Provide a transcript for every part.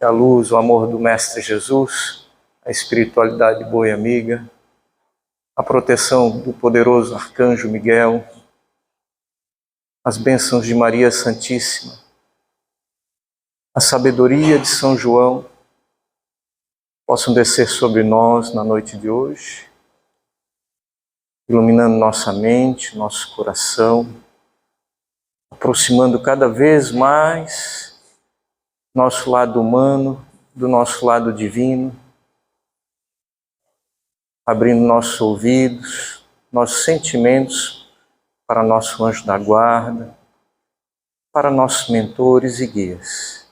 Que a luz, o amor do Mestre Jesus, a espiritualidade boa e amiga, a proteção do poderoso Arcanjo Miguel, as bênçãos de Maria Santíssima, a sabedoria de São João, possam descer sobre nós na noite de hoje, iluminando nossa mente, nosso coração, aproximando cada vez mais nosso lado humano do nosso lado divino, abrindo nossos ouvidos, nossos sentimentos para nosso anjo da guarda, para nossos mentores e guias.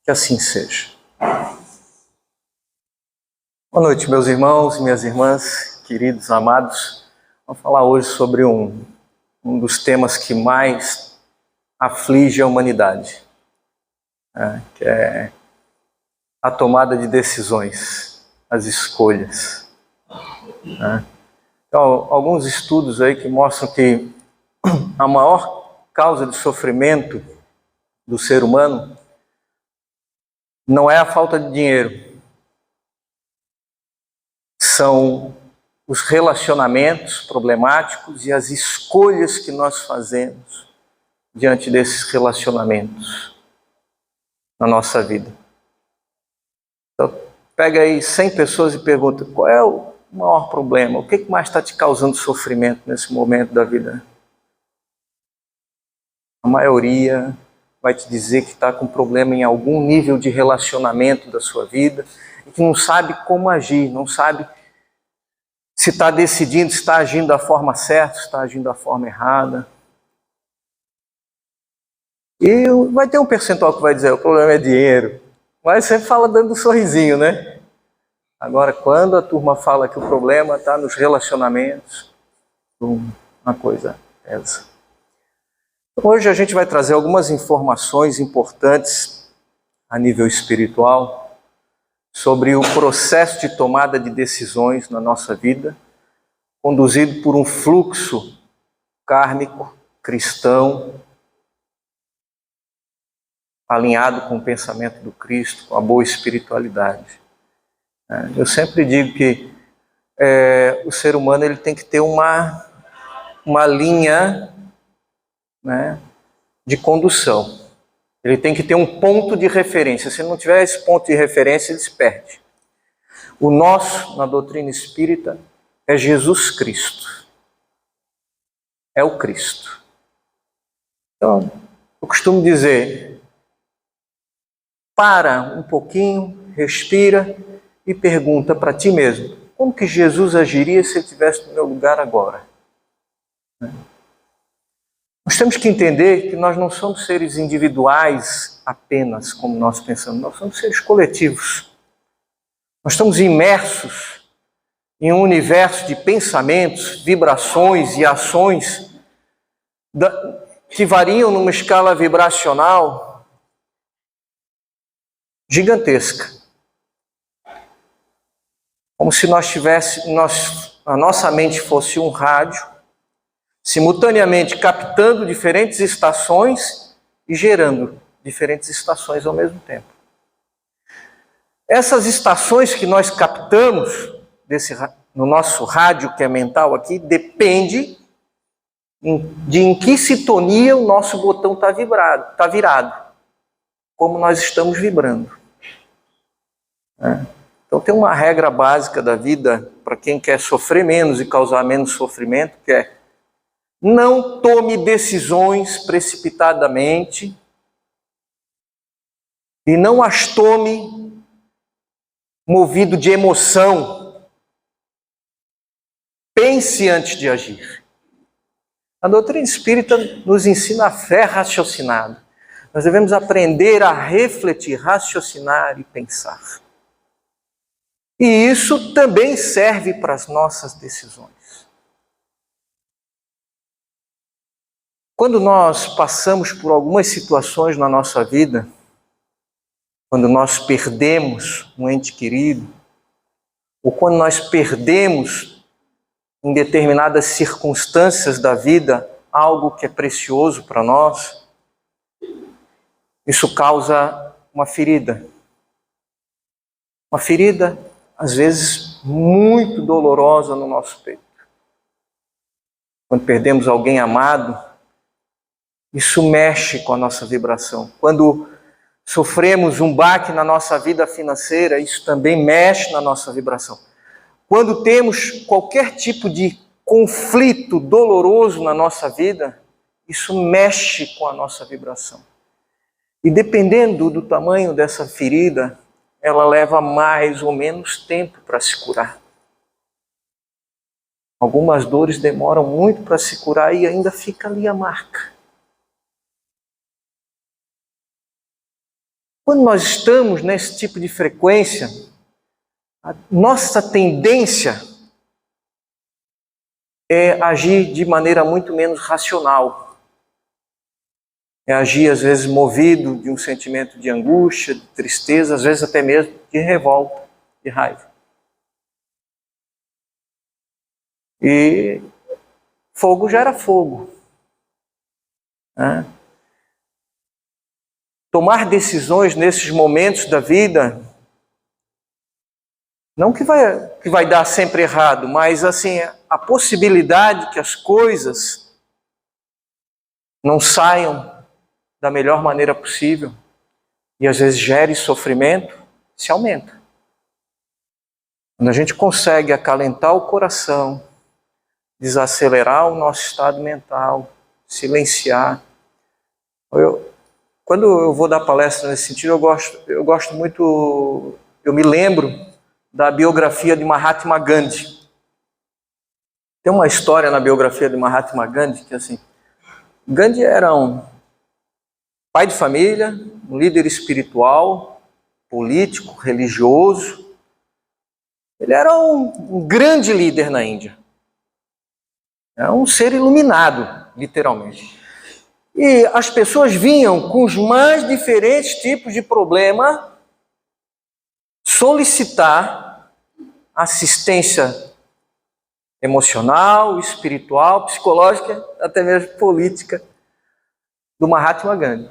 Que assim seja. Boa noite, meus irmãos e minhas irmãs, queridos, amados. Vamos falar hoje sobre um dos temas que mais aflige a humanidade, que é a tomada de decisões, as escolhas. Então, alguns estudos aí que mostram que a maior causa de sofrimento do ser humano não é a falta de dinheiro, são os relacionamentos problemáticos e as escolhas que nós fazemos diante desses relacionamentos na nossa vida. Então, pega aí 100 pessoas e pergunta: qual é o maior problema? O que mais está te causando sofrimento nesse momento da vida? A maioria vai te dizer que está com problema em algum nível de relacionamento da sua vida e que não sabe como agir, não sabe se está decidindo, se está agindo da forma certa, se está agindo da forma errada. E vai ter um percentual que vai dizer: o problema é dinheiro. Mas sempre fala dando um sorrisinho, né? Agora, quando a turma fala que o problema está nos relacionamentos, uma coisa é essa. Hoje a gente vai trazer algumas informações importantes a nível espiritual sobre o processo de tomada de decisões na nossa vida, conduzido por um fluxo kármico, cristão, alinhado com o pensamento do Cristo, com a boa espiritualidade. Eu sempre digo que o ser humano ele tem que ter uma linha, né, de condução. Ele tem que ter um ponto de referência. Se não tiver esse ponto de referência, ele se perde. O nosso, na doutrina espírita, é Jesus Cristo. É o Cristo. Então, eu costumo dizer: para um pouquinho, respira e pergunta para ti mesmo: como que Jesus agiria se ele estivesse no meu lugar agora? Nós temos que entender que nós não somos seres individuais apenas, como nós pensamos, nós somos seres coletivos. Nós estamos imersos em um universo de pensamentos, vibrações e ações que variam numa escala vibracional gigantesca. Como se a nossa mente fosse um rádio, simultaneamente captando diferentes estações e gerando diferentes estações ao mesmo tempo. Essas estações que nós captamos no nosso rádio, que é mental aqui, depende de em que sintonia o nosso botão está virado, como nós estamos vibrando. Então tem uma regra básica da vida para quem quer sofrer menos e causar menos sofrimento, que é: não tome decisões precipitadamente e não as tome movido de emoção. Pense antes de agir. A doutrina espírita nos ensina a fé raciocinada. Nós devemos aprender a refletir, raciocinar e pensar. E isso também serve para as nossas decisões. Quando nós passamos por algumas situações na nossa vida, quando nós perdemos um ente querido, ou quando nós perdemos em determinadas circunstâncias da vida algo que é precioso para nós, isso causa uma ferida. Uma ferida, às vezes, muito dolorosa no nosso peito. Quando perdemos alguém amado, isso mexe com a nossa vibração. Quando sofremos um baque na nossa vida financeira, isso também mexe na nossa vibração. Quando temos qualquer tipo de conflito doloroso na nossa vida, isso mexe com a nossa vibração. E dependendo do tamanho dessa ferida, ela leva mais ou menos tempo para se curar. Algumas dores demoram muito para se curar e ainda fica ali a marca. Quando nós estamos nesse tipo de frequência, a nossa tendência é agir de maneira muito menos racional. É agir, às vezes, movido de um sentimento de angústia, de tristeza, às vezes até mesmo de revolta, de raiva. E fogo gera fogo. Né? Tomar decisões nesses momentos da vida, não que vai dar sempre errado, mas assim, a possibilidade que as coisas não saiam da melhor maneira possível e às vezes gere sofrimento, se aumenta. Quando a gente consegue acalentar o coração, desacelerar o nosso estado mental, silenciar. Quando eu vou dar palestra nesse sentido, eu gosto muito, eu me lembro da biografia de Mahatma Gandhi. Tem uma história na biografia de Mahatma Gandhi que assim, Gandhi era um pai de família, um líder espiritual, político, religioso. Ele era um grande líder na Índia. É um ser iluminado, literalmente. E as pessoas vinham com os mais diferentes tipos de problema solicitar assistência emocional, espiritual, psicológica, até mesmo política do Mahatma Gandhi.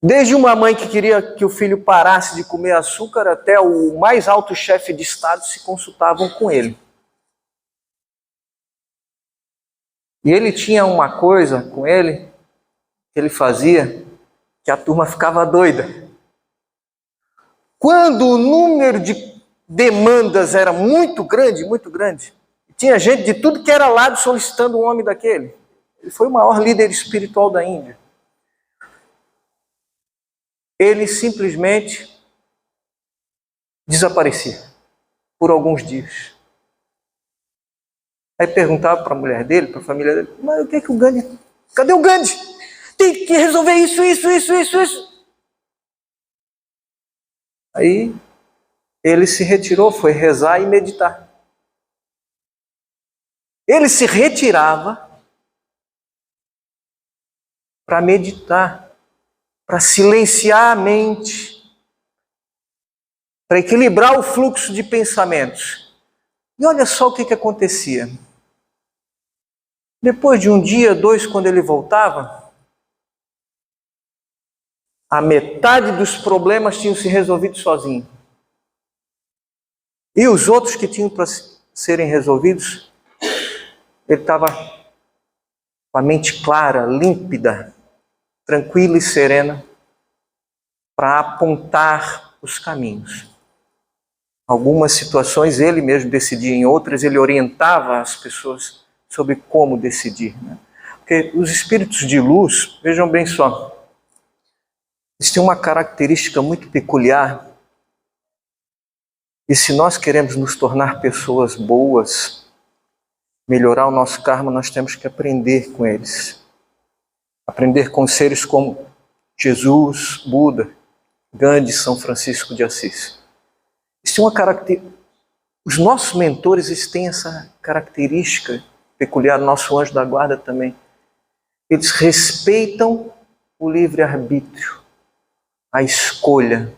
Desde uma mãe que queria que o filho parasse de comer açúcar até o mais alto chefe de Estado se consultavam com ele. E ele tinha uma coisa com ele, que ele fazia, que a turma ficava doida. Quando o número de demandas era muito grande, tinha gente de tudo que era lado solicitando um homem daquele. Ele foi o maior líder espiritual da Índia. Ele simplesmente desaparecia por alguns dias. Aí perguntava para a mulher dele, para a família dele, mas o que é que o Gandhi... Cadê o Gandhi? Tem que resolver isso. Aí ele se retirou, foi rezar e meditar. Ele se retirava para meditar, para silenciar a mente, para equilibrar o fluxo de pensamentos. E olha só o que acontecia. Depois de um dia, 2, quando ele voltava, a metade dos problemas tinham se resolvido sozinho. E os outros que tinham para serem resolvidos, ele estava com a mente clara, límpida, tranquila e serena, para apontar os caminhos. Algumas situações ele mesmo decidia, em outras ele orientava as pessoas sobre como decidir. Né? Porque os espíritos de luz, vejam bem só, eles têm uma característica muito peculiar. E se nós queremos nos tornar pessoas boas, melhorar o nosso karma, nós temos que aprender com eles. Aprender com seres como Jesus, Buda, Gandhi, São Francisco de Assis. Eles têm uma característica. Os nossos mentores, eles têm essa característica peculiar, nosso anjo da guarda também. Eles respeitam o livre-arbítrio, a escolha.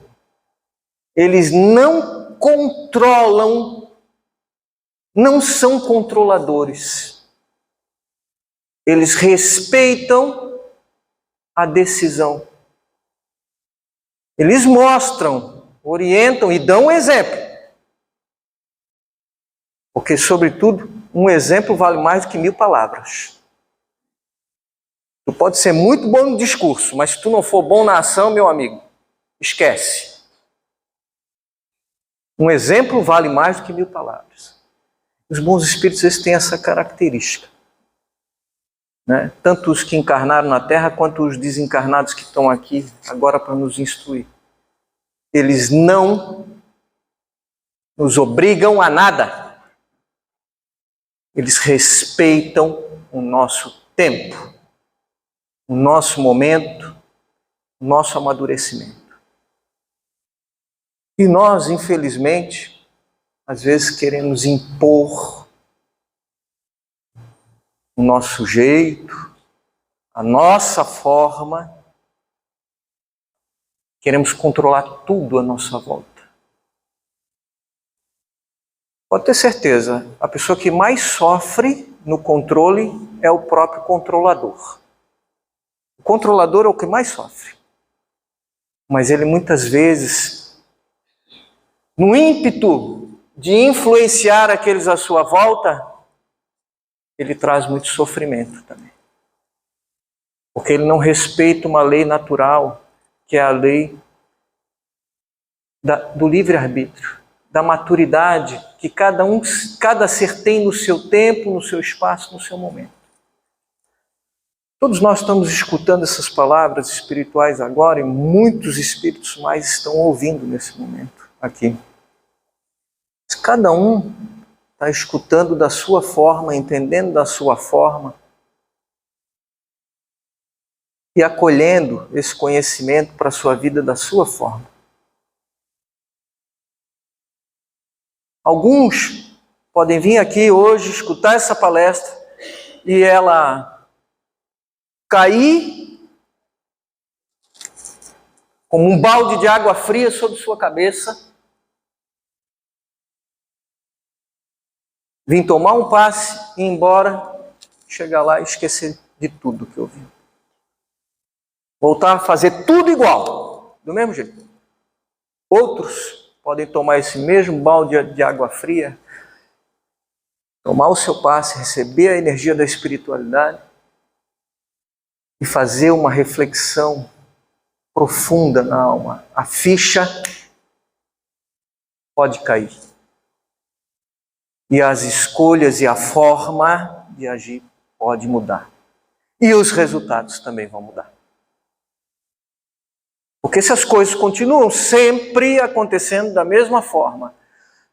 Eles não controlam, não são controladores. Eles respeitam a decisão Eles mostram, orientam e dão um exemplo. Porque, sobretudo, um exemplo vale mais do que 1000 palavras. Tu pode ser muito bom no discurso, mas se tu não for bom na ação, meu amigo, esquece. Um exemplo vale mais do que 1000 palavras. Os bons espíritos, eles têm essa característica. Né? Tanto os que encarnaram na Terra, quanto os desencarnados que estão aqui agora para nos instruir. Eles não nos obrigam a nada. Eles respeitam o nosso tempo, o nosso momento, o nosso amadurecimento. E nós, infelizmente, às vezes queremos impor o nosso jeito, a nossa forma, queremos controlar tudo à nossa volta. Pode ter certeza, a pessoa que mais sofre no controle é o próprio controlador. O controlador é o que mais sofre. Mas ele muitas vezes, no ímpeto de influenciar aqueles à sua volta, ele traz muito sofrimento também. Porque ele não respeita uma lei natural, que é a lei do livre-arbítrio, da maturidade que cada ser tem no seu tempo, no seu espaço, no seu momento. Todos nós estamos escutando essas palavras espirituais agora e muitos espíritos mais estão ouvindo nesse momento aqui. Cada um está escutando da sua forma, entendendo da sua forma e acolhendo esse conhecimento para a sua vida da sua forma. Alguns podem vir aqui hoje escutar essa palestra e ela cair como um balde de água fria sobre sua cabeça, vir tomar um passe e ir embora, chegar lá e esquecer de tudo que eu vi. Voltar a fazer tudo igual, do mesmo jeito. Outros podem tomar esse mesmo balde de água fria, tomar o seu passe, receber a energia da espiritualidade e fazer uma reflexão profunda na alma. A ficha pode cair. E as escolhas e a forma de agir pode mudar. E os resultados também vão mudar. Porque se as coisas continuam sempre acontecendo da mesma forma,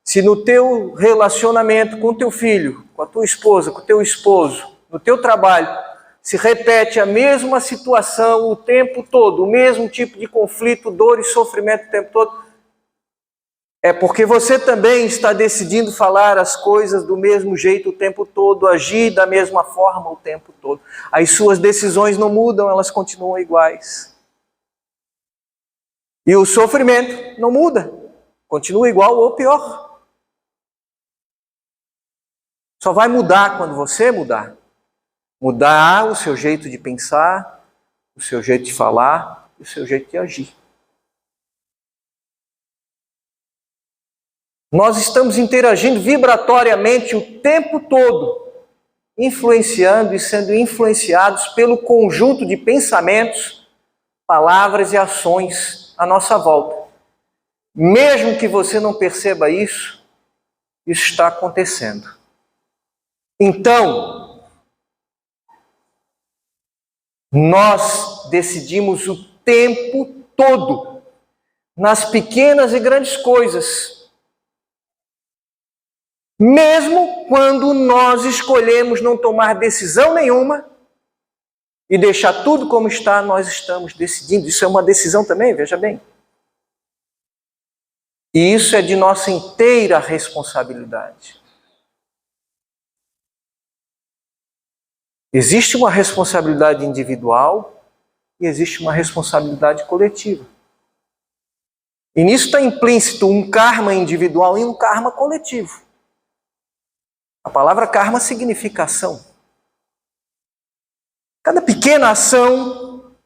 se no teu relacionamento com o teu filho, com a tua esposa, com o teu esposo, no teu trabalho, se repete a mesma situação o tempo todo, o mesmo tipo de conflito, dor e sofrimento o tempo todo, é porque você também está decidindo falar as coisas do mesmo jeito o tempo todo, agir da mesma forma o tempo todo. As suas decisões não mudam, elas continuam iguais. E o sofrimento não muda, continua igual ou pior. Só vai mudar quando você mudar. Mudar o seu jeito de pensar, o seu jeito de falar, o seu jeito de agir. Nós estamos interagindo vibratoriamente o tempo todo, influenciando e sendo influenciados pelo conjunto de pensamentos, palavras e ações à nossa volta. Mesmo que você não perceba isso, isso está acontecendo. Então, nós decidimos o tempo todo, nas pequenas e grandes coisas, mesmo quando nós escolhemos não tomar decisão nenhuma e deixar tudo como está, nós estamos decidindo. Isso é uma decisão também, veja bem. E isso é de nossa inteira responsabilidade. Existe uma responsabilidade individual e existe uma responsabilidade coletiva. E nisso está implícito um karma individual e um karma coletivo. A palavra karma significa ação. Cada pequena ação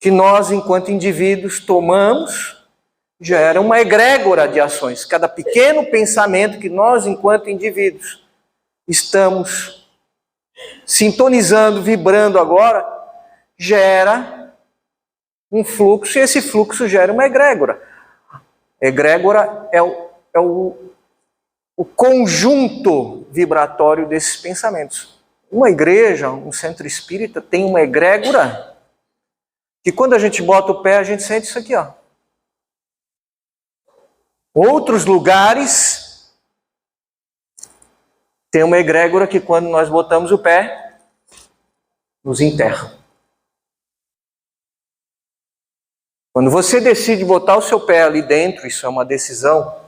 que nós, enquanto indivíduos, tomamos, gera uma egrégora de ações. Cada pequeno pensamento que nós, enquanto indivíduos, estamos sintonizando, vibrando agora, gera um fluxo, e esse fluxo gera uma egrégora. Egrégora é o conjunto vibratório desses pensamentos. Uma igreja, um centro espírita, tem uma egrégora que quando a gente bota o pé, a gente sente isso aqui, ó. Outros lugares tem uma egrégora que quando nós botamos o pé, nos enterra. Quando você decide botar o seu pé ali dentro, isso é uma decisão,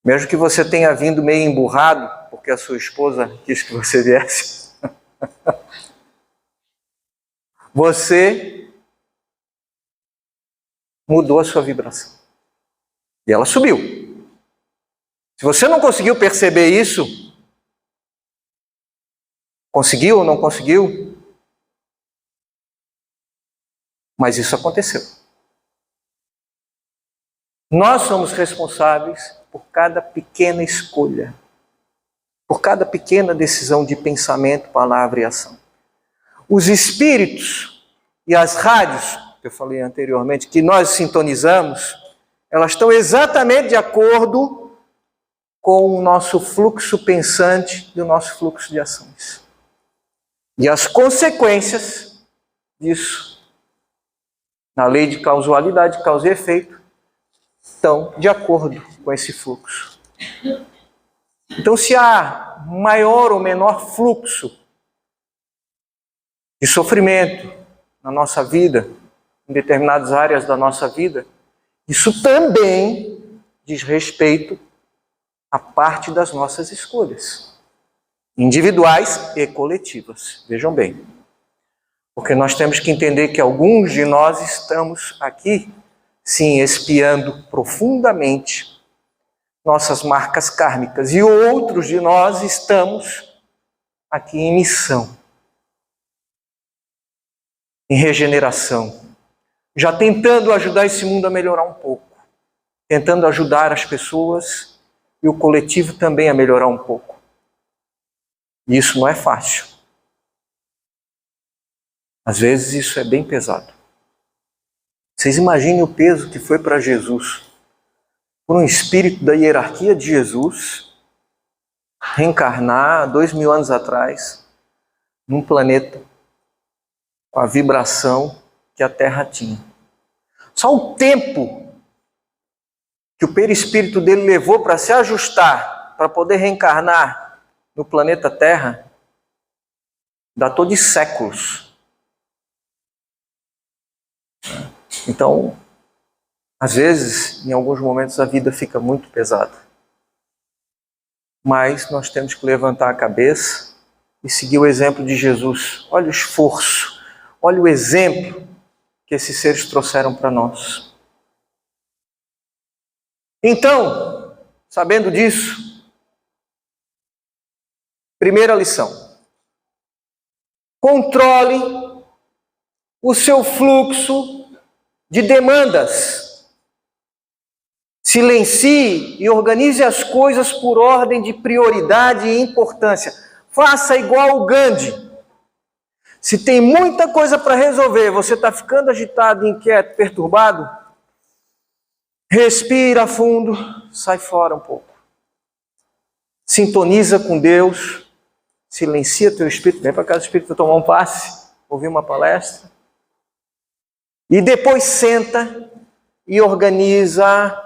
mesmo que você tenha vindo meio emburrado, porque a sua esposa quis que você viesse, você mudou a sua vibração. E ela subiu. Se você não conseguiu perceber isso, conseguiu ou não conseguiu? Mas isso aconteceu. Nós somos responsáveis por cada pequena escolha, por cada pequena decisão de pensamento, palavra e ação. Os espíritos e as rádios, que eu falei anteriormente, que nós sintonizamos, elas estão exatamente de acordo com o nosso fluxo pensante e o nosso fluxo de ações. E as consequências disso, na lei de causalidade, causa e efeito, estão de acordo com esse fluxo. Então, se há maior ou menor fluxo de sofrimento na nossa vida, em determinadas áreas da nossa vida, isso também diz respeito à parte das nossas escolhas, individuais e coletivas. Vejam bem, porque nós temos que entender que alguns de nós estamos aqui, sim, espiando profundamente nossas marcas kármicas, e outros de nós estamos aqui em missão, em regeneração, já tentando ajudar esse mundo a melhorar um pouco, tentando ajudar as pessoas e o coletivo também a melhorar um pouco. E isso não é fácil. Às vezes isso é bem pesado. Vocês imaginem o peso que foi para Jesus, por um espírito da hierarquia de Jesus, reencarnar 2000 anos atrás, num planeta com a vibração que a Terra tinha. Só o tempo que o perispírito dele levou para se ajustar, para poder reencarnar no planeta Terra, datou de séculos. Então, às vezes, em alguns momentos, a vida fica muito pesada. Mas nós temos que levantar a cabeça e seguir o exemplo de Jesus. Olha o esforço, olha o exemplo que esses seres trouxeram para nós. Então, sabendo disso, primeira lição: controle o seu fluxo de demandas. Silencie e organize as coisas por ordem de prioridade e importância. Faça igual o Gandhi. Se tem muita coisa para resolver, você está ficando agitado, inquieto, perturbado, respira fundo, sai fora um pouco. Sintoniza com Deus, silencia teu espírito, vem para casa do espírito tomar um passe, ouvir uma palestra. E depois senta e organiza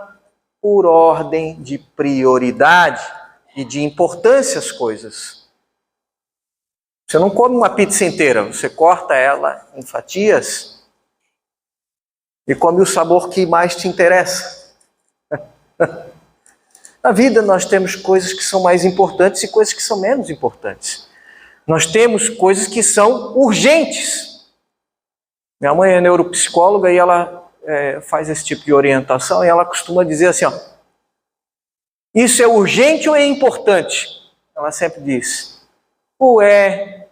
por ordem de prioridade e de importância as coisas. Você não come uma pizza inteira, você corta ela em fatias e come o sabor que mais te interessa. Na vida nós temos coisas que são mais importantes e coisas que são menos importantes. Nós temos coisas que são urgentes. Minha mãe é neuropsicóloga e ela faz esse tipo de orientação e ela costuma dizer assim, ó, isso é urgente ou é importante? Ela sempre diz, ou é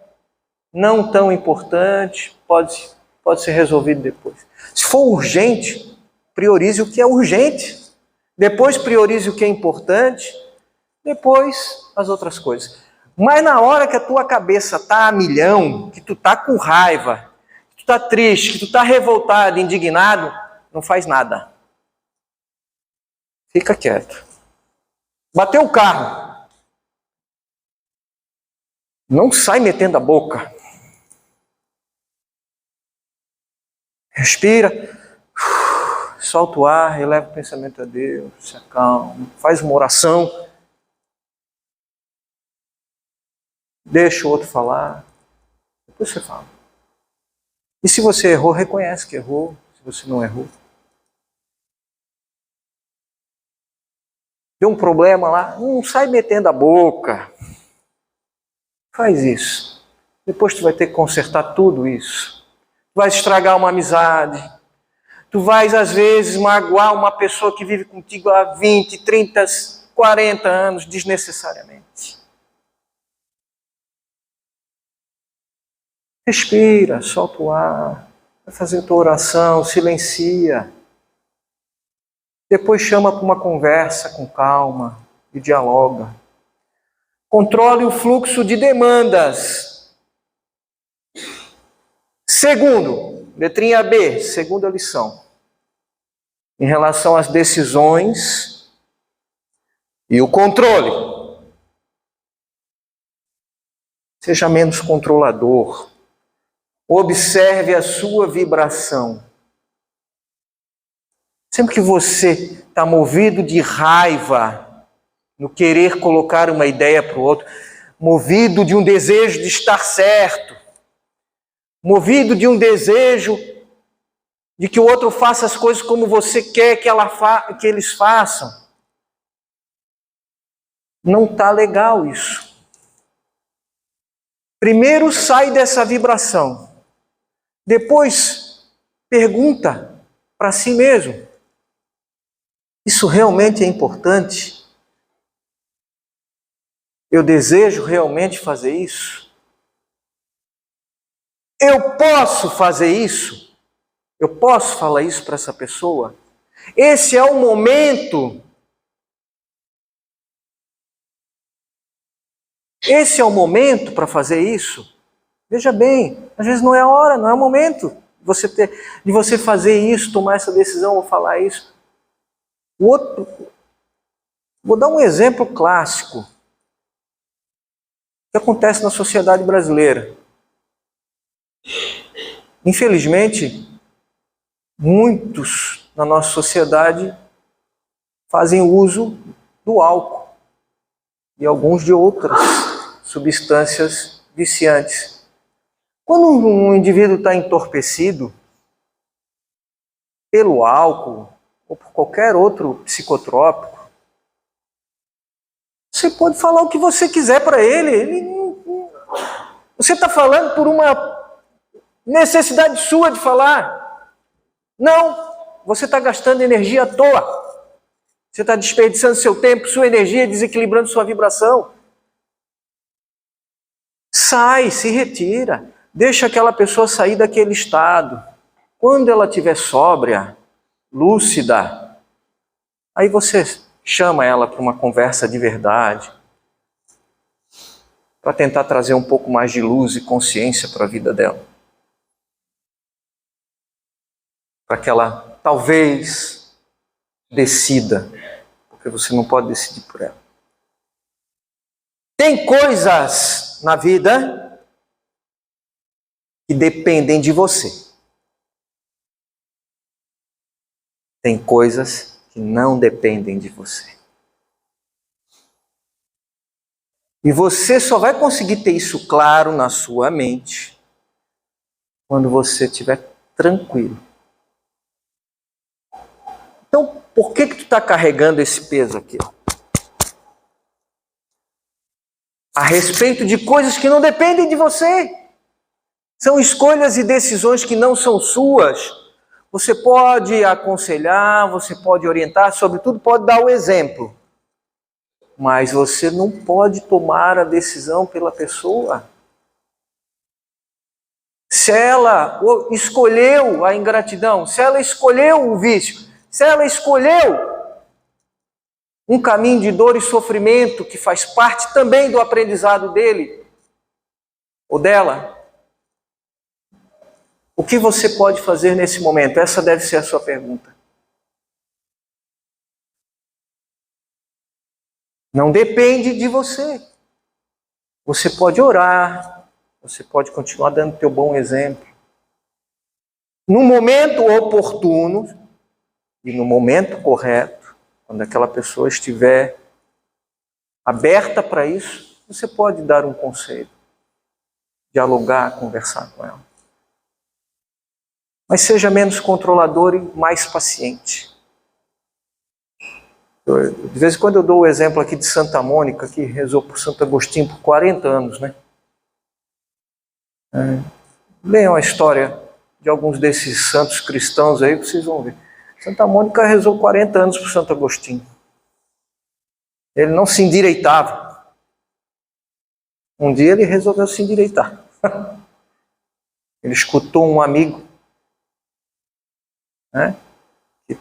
não tão importante, pode pode ser resolvido depois. Se for urgente, priorize o que é urgente. Depois priorize o que é importante. Depois as outras coisas. Mas na hora que a tua cabeça está a milhão, que tu está com raiva, que tu está triste, que tu está revoltado, indignado, não faz nada. Fica quieto. Bateu o carro. Não sai metendo a boca. Respira. Solta o ar, eleva o pensamento a Deus, se acalma, faz uma oração. Deixa o outro falar. Depois você fala. E se você errou, reconhece que errou. Se você não errou. Deu um problema lá, não sai metendo a boca. Faz isso. Depois tu vai ter que consertar tudo isso. Tu vai estragar uma amizade. Tu vais, às vezes, magoar uma pessoa que vive contigo há 20, 30, 40 anos, desnecessariamente. Respira, solta o ar. Vai fazer a tua oração, silencia. Depois chama para uma conversa com calma e dialoga. Controle o fluxo de demandas. Segundo, letrinha B, segunda lição. Em relação às decisões e o controle. Seja menos controlador. Observe a sua vibração. Sempre que você está movido de raiva, no querer colocar uma ideia para o outro, movido de um desejo de estar certo, movido de um desejo de que o outro faça as coisas como você quer que eles façam, não está legal isso. Primeiro sai dessa vibração, depois pergunta para si mesmo: isso realmente é importante? Eu desejo realmente fazer isso? Eu posso fazer isso? Eu posso falar isso para essa pessoa? Esse é o momento. Esse é o momento para fazer isso? Veja bem, às vezes não é a hora, não é o momento de você fazer isso, tomar essa decisão ou falar isso. Vou dar um exemplo clássico que acontece na sociedade brasileira. Infelizmente, muitos na nossa sociedade fazem uso do álcool e alguns de outras substâncias viciantes. Quando um indivíduo está entorpecido pelo álcool ou por qualquer outro psicotrópico, você pode falar o que você quiser para ele. Você está falando por uma necessidade sua de falar. Não, você está gastando energia à toa. Você está desperdiçando seu tempo, sua energia, desequilibrando sua vibração. Sai, se retira. Deixa aquela pessoa sair daquele estado. Quando ela estiver sóbria, lúcida, aí você chama ela para uma conversa de verdade, para tentar trazer um pouco mais de luz e consciência para a vida dela. Para que ela talvez decida, porque você não pode decidir por ela. Tem coisas na vida que dependem de você. Tem coisas que não dependem de você. E você só vai conseguir ter isso claro na sua mente quando você estiver tranquilo. Então, por que tu está carregando esse peso aqui? A respeito de coisas que não dependem de você. São escolhas e decisões que não são suas. Você pode aconselhar, você pode orientar, sobretudo pode dar o exemplo. Mas você não pode tomar a decisão pela pessoa. se ela escolheu a ingratidão, se ela escolheu o vício, se ela escolheu um caminho de dor e sofrimento que faz parte também do aprendizado dele ou dela, o que você pode fazer nesse momento? Essa deve ser a sua pergunta. Não depende de você. Você pode orar, você pode continuar dando teu bom exemplo. No momento oportuno e no momento correto, quando aquela pessoa estiver aberta para isso, você pode dar um conselho, dialogar, conversar com ela. Mas seja menos controlador e mais paciente. De vez em quando eu dou o exemplo aqui de Santa Mônica, que rezou por Santo Agostinho por 40 anos, né? Leiam a história de alguns desses santos cristãos aí, vocês vão ver. Santa Mônica rezou 40 anos por Santo Agostinho. Ele não se endireitava. Um dia ele resolveu se endireitar. Ele escutou um amigo, né, que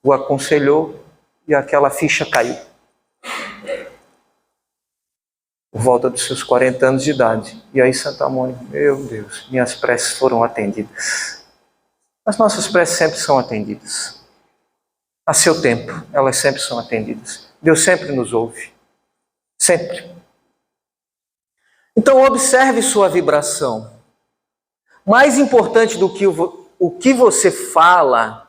o aconselhou e aquela ficha caiu. Por volta dos seus 40 anos de idade. E aí Santa Mônica, meu Deus, minhas preces foram atendidas. As nossas preces sempre são atendidas. A seu tempo, elas sempre são atendidas. Deus sempre nos ouve. Sempre. Então observe sua vibração. Mais importante do que o que você fala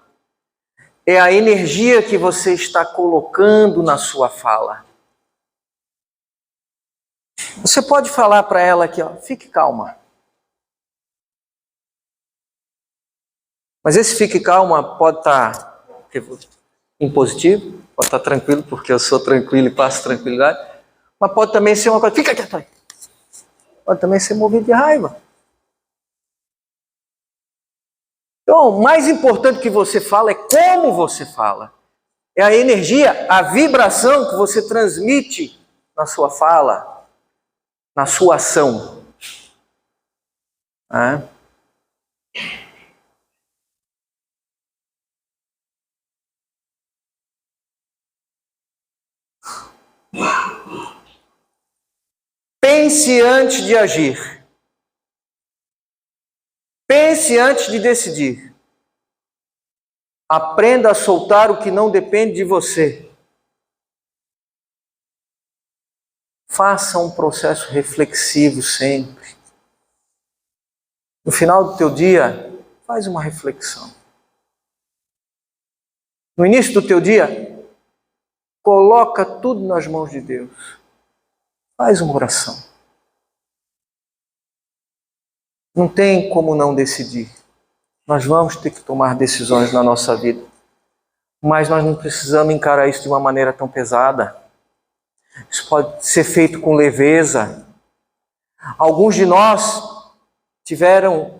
é a energia que você está colocando na sua fala. Você pode falar para ela aqui, ó, fique calma. Mas esse fique calma pode estar impositivo, pode estar tranquilo, porque eu sou tranquilo e passo tranquilidade, mas pode também ser uma coisa, fica quieto aí. Pode também ser movido de raiva. Então, o mais importante que você fala é como você fala. É a energia, a vibração que você transmite na sua fala, na sua ação. Pense antes de agir. Pense antes de decidir. Aprenda a soltar o que não depende de você. Faça um processo reflexivo sempre. No final do teu dia, faz uma reflexão. No início do teu dia, coloca tudo nas mãos de Deus. Faz uma oração. Não tem como não decidir. Nós vamos ter que tomar decisões na nossa vida. Mas nós não precisamos encarar isso de uma maneira tão pesada. Isso pode ser feito com leveza. Alguns de nós tiveram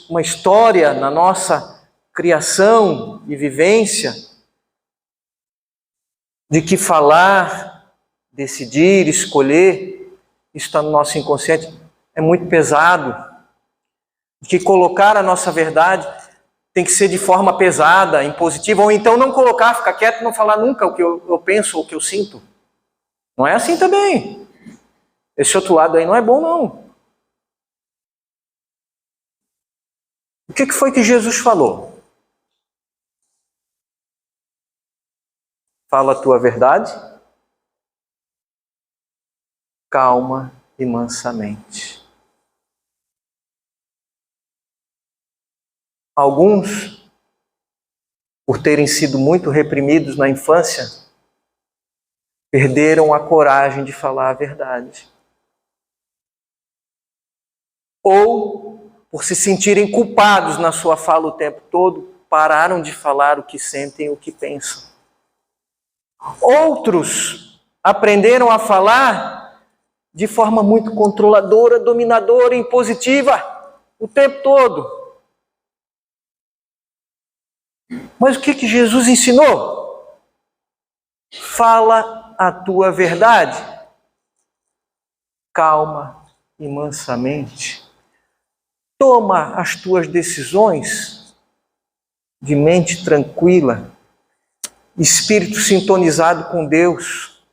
uma história na nossa criação e vivência de que falar, decidir, escolher, isso está no nosso inconsciente, é muito pesado. De que colocar a nossa verdade tem que ser de forma pesada, impositiva, ou então não colocar, ficar quieto e não falar nunca o que eu penso ou o que eu sinto. Não é assim também. Esse outro lado aí não é bom, não. O que foi que Jesus falou? Fala a tua verdade, calma e mansamente. Alguns, por terem sido muito reprimidos na infância, perderam a coragem de falar a verdade. Ou, por se sentirem culpados na sua fala o tempo todo, pararam de falar o que sentem e o que pensam. Outros aprenderam a falar de forma muito controladora, dominadora, impositiva, o tempo todo. Mas o que Jesus ensinou? Fala a tua verdade, calma e mansamente. toma as tuas decisões de mente tranquila, espírito sintonizado com Deus,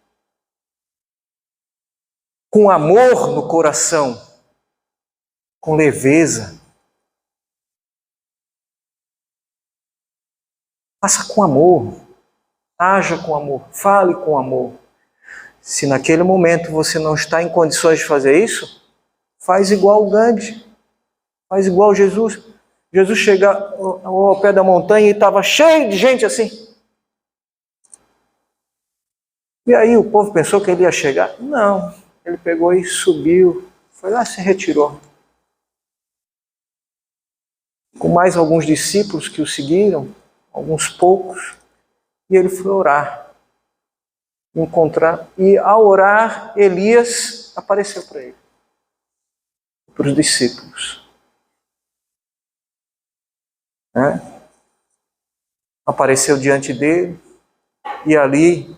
com amor no coração, com leveza. Faça com amor, haja com amor, fale com amor. Se naquele momento você não está em condições de fazer isso, faz igual o Gandhi, faz igual Jesus. Jesus chega ao pé da montanha e estava cheio de gente assim. E aí o povo pensou que ele ia chegar. Não, ele pegou e subiu, foi lá e se retirou. Com mais alguns discípulos que o seguiram, alguns poucos, e ele foi orar. E ao orar, Elias apareceu para ele, para os discípulos. Apareceu diante dele, e ali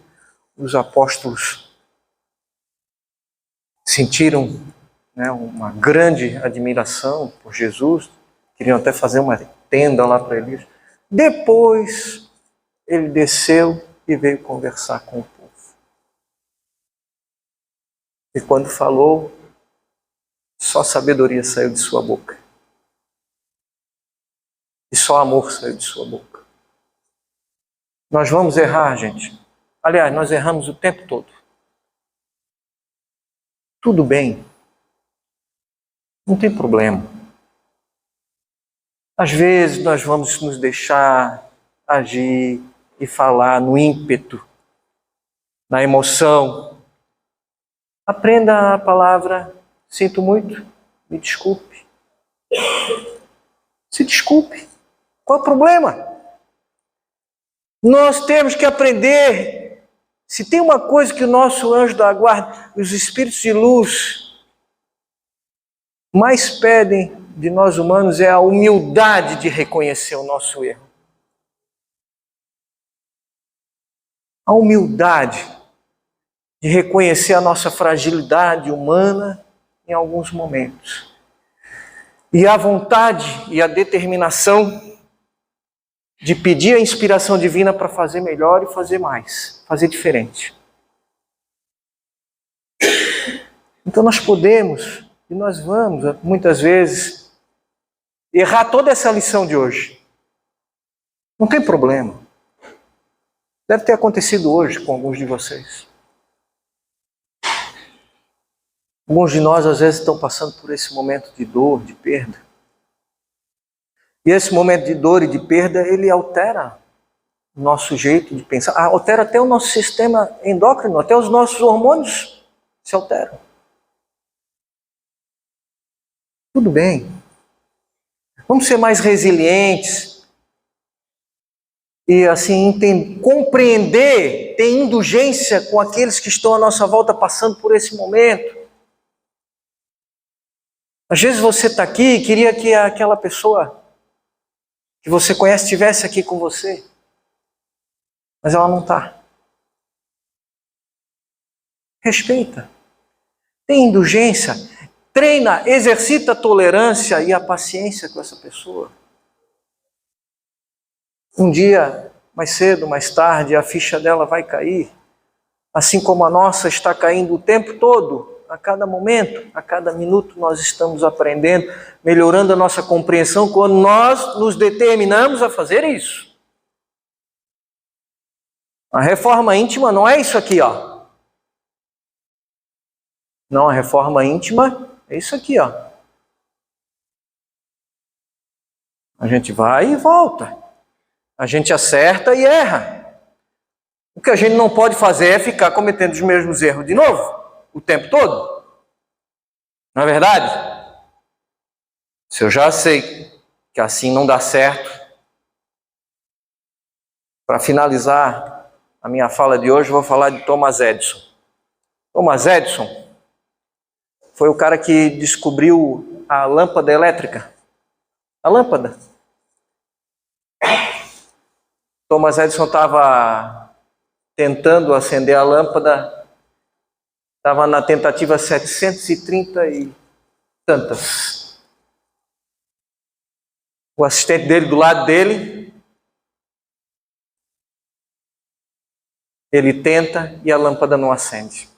os apóstolos sentiram uma grande admiração por Jesus, queriam até fazer uma tenda lá para Elias. Depois ele desceu e veio conversar com o povo. E quando falou, só sabedoria saiu de sua boca. E só amor saiu de sua boca. Nós vamos errar, gente. Aliás, nós erramos o tempo todo. Tudo bem. Não tem problema. Às vezes nós vamos nos deixar agir e falar no ímpeto, na emoção. Aprenda a palavra, sinto muito, me desculpe. Se desculpe. Qual é o problema? Nós temos que aprender. Se tem uma coisa que o nosso anjo da guarda, os espíritos de luz, mais pedem de nós humanos é a humildade de reconhecer o nosso erro. A humildade de reconhecer a nossa fragilidade humana em alguns momentos. E a vontade e a determinação de pedir a inspiração divina para fazer melhor e fazer mais, fazer diferente. Então nós podemos, e nós vamos, muitas vezes, errar toda essa lição de hoje. Não tem problema. Deve ter acontecido hoje com alguns de vocês. Alguns de nós, às vezes, estão passando por esse momento de dor, de perda. E esse momento de dor e de perda, ele altera o nosso jeito de pensar. Altera até o nosso sistema endócrino, até os nossos hormônios se alteram. Tudo bem. Vamos ser mais resilientes. E assim, compreender, ter indulgência com aqueles que estão à nossa volta passando por esse momento. Às vezes você está aqui e queria que aquela pessoa que você conhece estivesse aqui com você, mas ela não está. Respeita. Tem indulgência. Treina, exercita a tolerância e a paciência com essa pessoa. Um dia, mais cedo, mais tarde, a ficha dela vai cair, assim como a nossa está caindo o tempo todo. A cada momento, a cada minuto nós estamos aprendendo, melhorando a nossa compreensão quando nós nos determinamos a fazer isso. A reforma íntima não é isso aqui, ó. Não, a reforma íntima é isso aqui, ó. A gente vai e volta. A gente acerta e erra. O que a gente não pode fazer é ficar cometendo os mesmos erros de novo. O tempo todo? Não é verdade? Se eu já sei que assim não dá certo, para finalizar a minha fala de hoje, eu vou falar de Thomas Edison. Thomas Edison foi o cara que descobriu a lâmpada elétrica. A lâmpada. Thomas Edison estava tentando acender a lâmpada. Estava na tentativa 730 e tantas. o assistente dele do lado dele, ele tenta e a lâmpada não acende.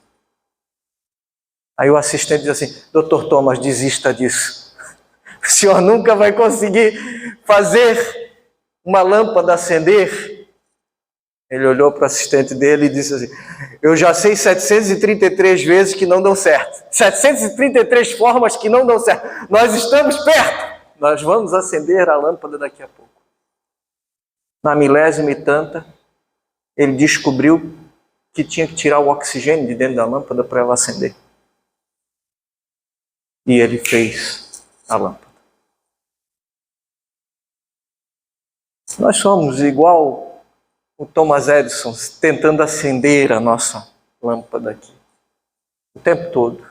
Aí o assistente diz assim: Dr. Thomas, desista disso. O senhor nunca vai conseguir fazer uma lâmpada acender. Ele olhou para o assistente dele e disse assim: eu já sei 733 vezes que não dão certo. 733 formas que não dão certo. Nós estamos perto. Nós vamos acender a lâmpada daqui a pouco. Na milésima e tanta, ele descobriu que tinha que tirar o oxigênio de dentro da lâmpada para ela acender. E ele fez a lâmpada. Nós somos igual o Thomas Edison, tentando acender a nossa lâmpada aqui. O tempo todo.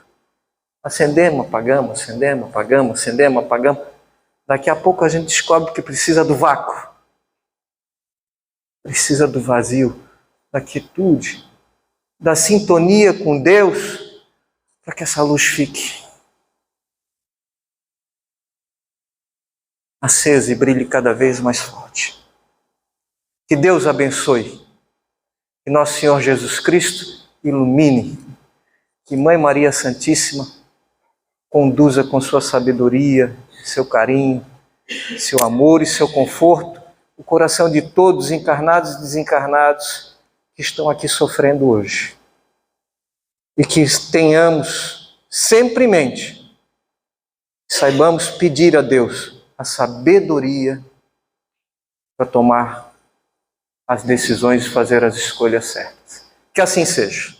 Acendemos, apagamos, acendemos, apagamos, acendemos, apagamos. Daqui a pouco a gente descobre que precisa do vácuo. Precisa do vazio, da quietude, da sintonia com Deus, para que essa luz fique acesa e brilhe cada vez mais forte. Que Deus abençoe. Que nosso Senhor Jesus Cristo ilumine. Que Mãe Maria Santíssima conduza com sua sabedoria, seu carinho, seu amor e seu conforto o coração de todos, encarnados e desencarnados, que estão aqui sofrendo hoje. E que tenhamos sempre em mente, saibamos pedir a Deus a sabedoria para tomar as decisões e fazer as escolhas certas. Que assim seja.